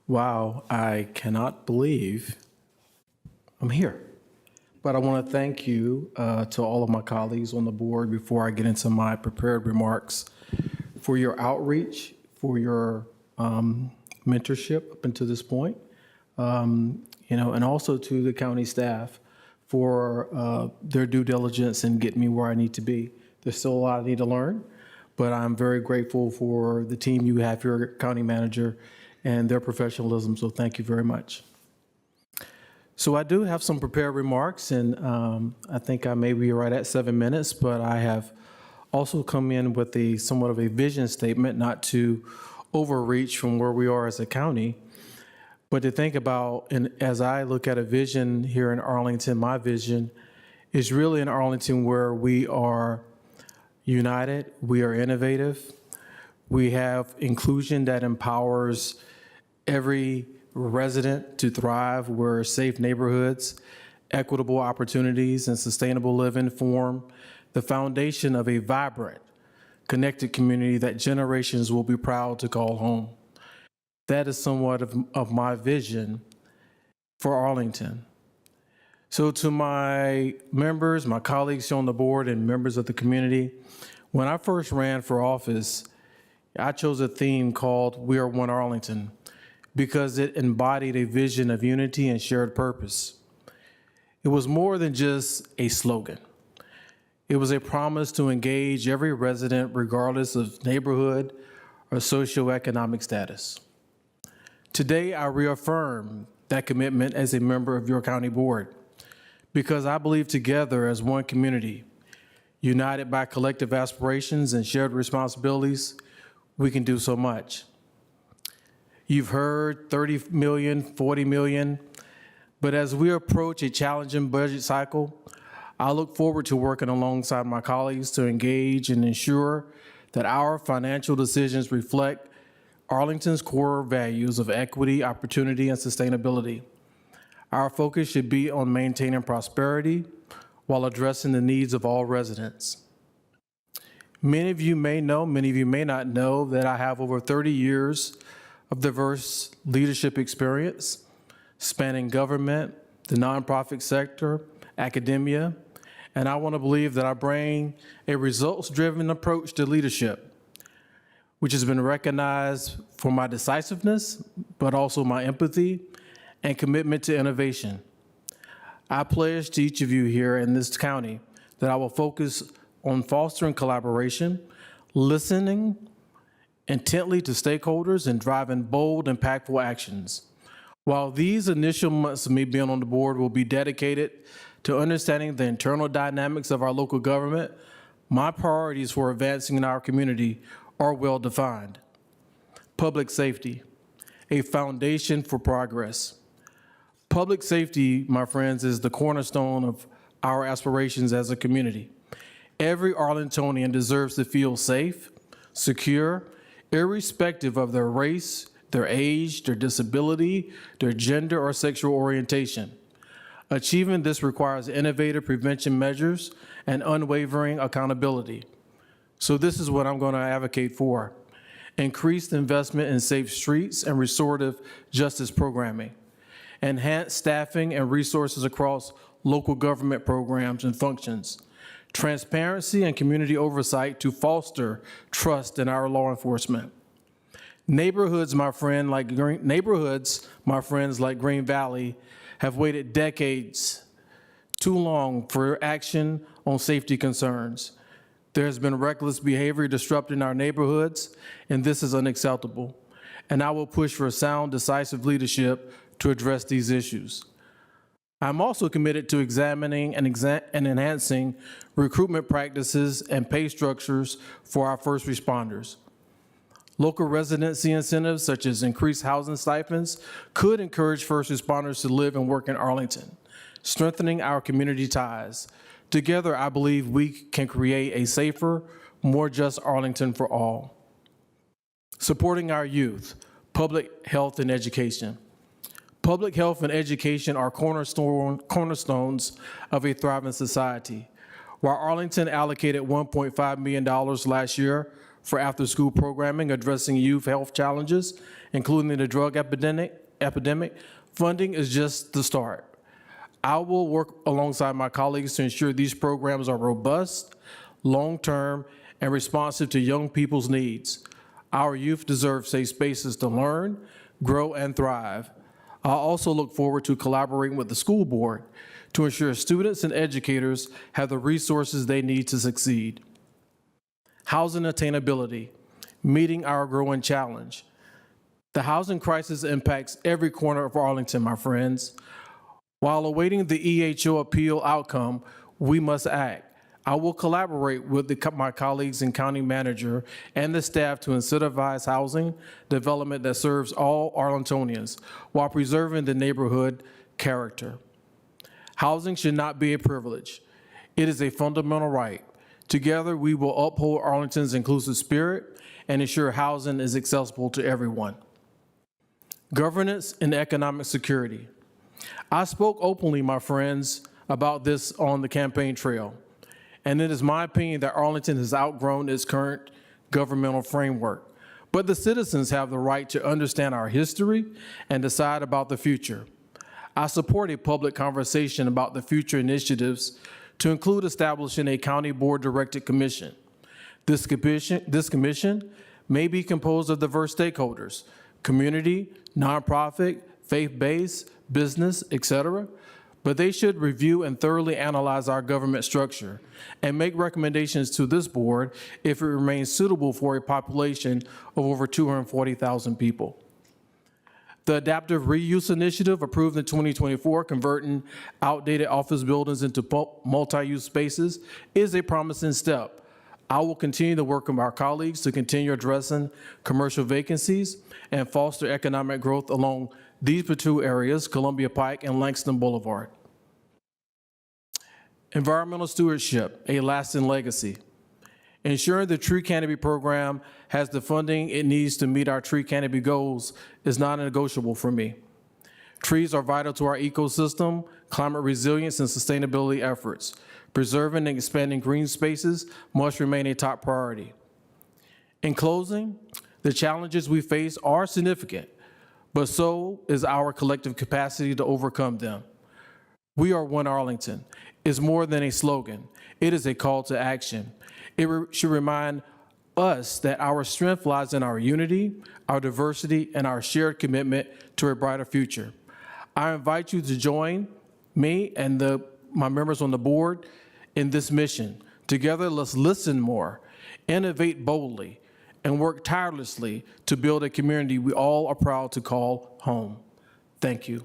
Wow, I cannot believe I'm here. But I want to thank you to all of my colleagues on the board before I get into my prepared remarks for your outreach, for your mentorship up until this point, and also to the county staff for their due diligence in getting me where I need to be. There's still a lot I need to learn, but I'm very grateful for the team you have here, county manager, and their professionalism, so thank you very much. So I do have some prepared remarks, and I think I may be right at 7 minutes, but I have also come in with somewhat of a vision statement, not to overreach from where we are as a county, but to think about, and as I look at a vision here in Arlington, my vision is really in Arlington where we are united, we are innovative, we have inclusion that empowers every resident to thrive, where safe neighborhoods, equitable opportunities, and sustainable living form the foundation of a vibrant, connected community that generations will be proud to call home. That is somewhat of my vision for Arlington. So to my members, my colleagues on the board, and members of the community, when I first ran for office, I chose a theme called We Are One Arlington, because it embodied a vision of unity and shared purpose. It was more than just a slogan. It was a promise to engage every resident regardless of neighborhood or socioeconomic status. Today, I reaffirm that commitment as a member of your county board, because I believe together as one community, united by collective aspirations and shared responsibilities, we can do so much. You've heard 30 million, 40 million, but as we approach a challenging budget cycle, I look forward to working alongside my colleagues to engage and ensure that our financial decisions reflect Arlington's core values of equity, opportunity, and sustainability. Our focus should be on maintaining prosperity while addressing the needs of all residents. Many of you may know, many of you may not know that I have over 30 years of diverse leadership experience, spanning government, the nonprofit sector, academia, and I want to believe that I bring a results-driven approach to leadership, which has been recognized for my decisiveness, but also my empathy and commitment to innovation. I pledge to each of you here in this county that I will focus on fostering collaboration, listening intently to stakeholders, and driving bold, impactful actions. While these initial months of me being on the board will be dedicated to understanding the internal dynamics of our local government, my priorities for advancing in our community are well defined. Public safety, a foundation for progress. Public safety, my friends, is the cornerstone of our aspirations as a community. Every Arlingtonian deserves to feel safe, secure, irrespective of their race, their age, their disability, their gender, or sexual orientation. Achieving this requires innovative prevention measures and unwavering accountability. So this is what I'm going to advocate for: increased investment in safe streets and restorative justice programming, enhanced staffing and resources across local government programs and functions, transparency and community oversight to foster trust in our law enforcement. Neighborhoods, my friends like Green Valley, have waited decades too long for action on safety concerns. There has been reckless behavior disrupting our neighborhoods, and this is unacceptable. And I will push for sound, decisive leadership to address these issues. I'm also committed to examining and enhancing recruitment practices and pay structures for our first responders. Local residency incentives, such as increased housing stipends, could encourage first responders to live and work in Arlington, strengthening our community ties. Together, I believe we can create a safer, more just Arlington for all. Supporting our youth, public health and education. Public health and education are cornerstones of a thriving society. While Arlington allocated $1.5 million last year for after-school programming addressing youth health challenges, including the drug epidemic. Funding is just the start. I will work alongside my colleagues to ensure these programs are robust, long-term, and responsive to young people's needs. Our youth deserve safe spaces to learn, grow, and thrive. I also look forward to collaborating with the school board to ensure students and educators have the resources they need to succeed. Housing attainability, meeting our growing challenge. The housing crisis impacts every corner of Arlington, my friends. While awaiting the EHO appeal outcome, we must act. I will collaborate with my colleagues and county manager and the staff to incentivize housing development that serves all Arlingtonians while preserving the neighborhood character. Housing should not be a privilege. It is a fundamental right. Together, we will uphold Arlington's inclusive spirit and ensure housing is accessible to everyone. Governance and economic security. I spoke openly, my friends, about this on the campaign trail. And it is my opinion that Arlington has outgrown its current governmental framework. But the citizens have the right to understand our history and decide about the future. I support a public conversation about the future initiatives to include establishing a county board-directed commission. This commission may be composed of diverse stakeholders, community, nonprofit, faith-based, business, etc., but they should review and thoroughly analyze our government structure and make recommendations to this board if it remains suitable for a population of over 240,000 people. The Adaptive Reuse Initiative, approved in 2024, converting outdated office buildings into multi-use spaces, is a promising step. I will continue to work with our colleagues to continue addressing commercial vacancies and foster economic growth along these two areas, Columbia Pike and Langston Boulevard. Environmental stewardship, a lasting legacy. Ensuring the tree canopy program has the funding it needs to meet our tree canopy goals is non-negotiable for me. Trees are vital to our ecosystem, climate resilience, and sustainability efforts. Preserving and expanding green spaces must remain a top priority. In closing, the challenges we face are significant, but so is our collective capacity to overcome them. We are one Arlington. It's more than a slogan. It is a call to action. It should remind us that our strength lies in our unity, our diversity, and our shared commitment to a brighter future. I invite you to join me and my members on the board in this mission. Together, let's listen more, innovate boldly, and work tirelessly to build a community we all are proud to call home. Thank you.